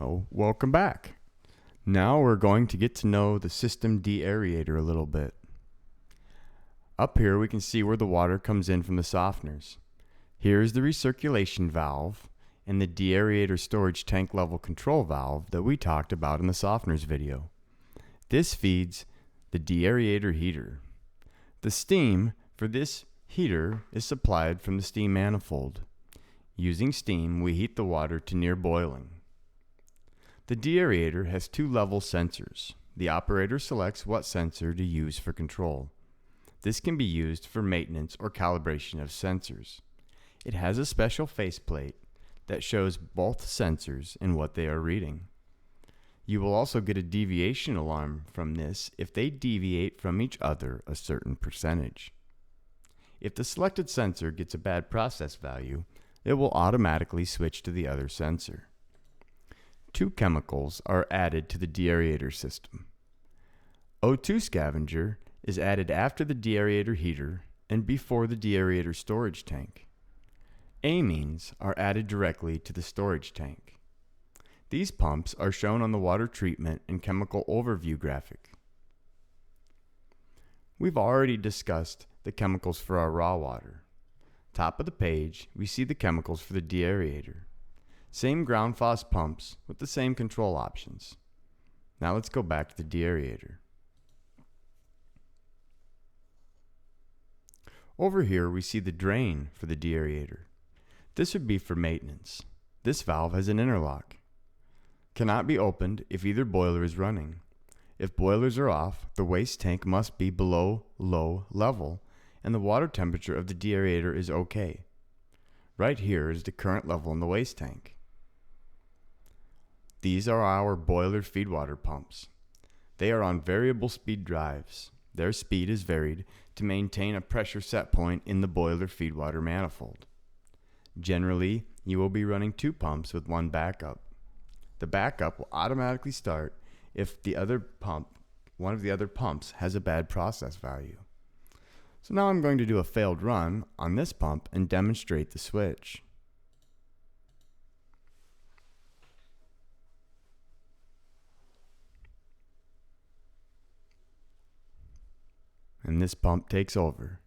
Oh, welcome back. Now we're going to get to know the system deaerator a little bit. Up here we can see where the water comes in from the softeners. Here is the recirculation valve and the deaerator storage tank level control valve that we talked about in the softeners video. This feeds the deaerator heater. The steam for this heater is supplied from the steam manifold. Using steam, we heat the water to near boiling. The deaerator has two level sensors. The operator selects what sensor to use for control. This can be used for maintenance or calibration of sensors. It has a special faceplate that shows both sensors and what they are reading. You will also get a deviation alarm from this if they deviate from each other a certain percentage. If the selected sensor gets a bad process value, it will automatically switch to the other sensor. Two chemicals are added to the deaerator system. O2 scavenger is added after the deaerator heater and before the deaerator storage tank. Amines are added directly to the storage tank. These pumps are shown on the water treatment and chemical overview graphic. We've already discussed the chemicals for our raw water. Top of the page, we see the chemicals for the deaerator. Same ground faucet pumps with the same control options. Now let's go back to the deaerator. Over here we see the drain for the deaerator. This would be for maintenance. This valve has an interlock. Cannot be opened if either boiler is running. If boilers are off, the waste tank must be below low level and the water temperature of the deaerator is okay. Right here is the current level in the waste tank. These are our boiler feed water pumps. They are on variable speed drives. Their speed is varied to maintain a pressure set point in the boiler feed water manifold. Generally, you will be running two pumps with one backup. The backup will automatically start if one of the other pumps has a bad process value. So now I'm going to do a failed run on this pump and demonstrate the switch. And this pump takes over.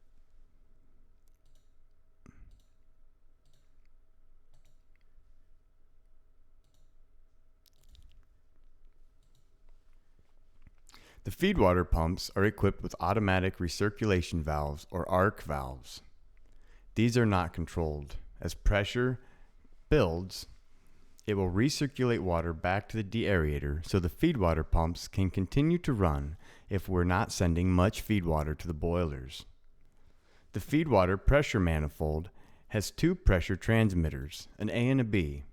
The feedwater pumps are equipped with automatic recirculation valves or ARC valves. These are not controlled. As pressure builds, it will recirculate water back to the deaerator so the feedwater pumps can continue to run if we're not sending much feedwater to the boilers. The feedwater pressure manifold has two pressure transmitters, an A and a B.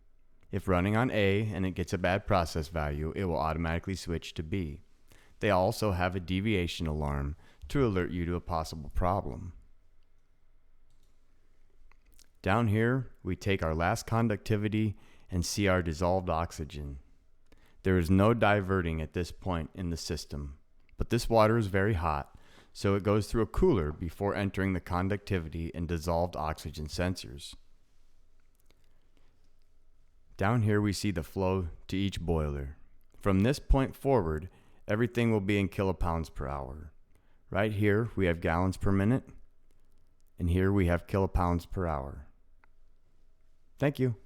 If running on A and it gets a bad process value, it will automatically switch to B. They also have a deviation alarm to alert you to a possible problem. Down here, we take our last conductivity and see our dissolved oxygen. There is no diverting at this point in the system, but this water is very hot, so it goes through a cooler before entering the conductivity and dissolved oxygen sensors. Down here we see the flow to each boiler. From this point forward, everything will be in kilopounds per hour. Right here we have gallons per minute, and here we have kilopounds per hour. Thank you.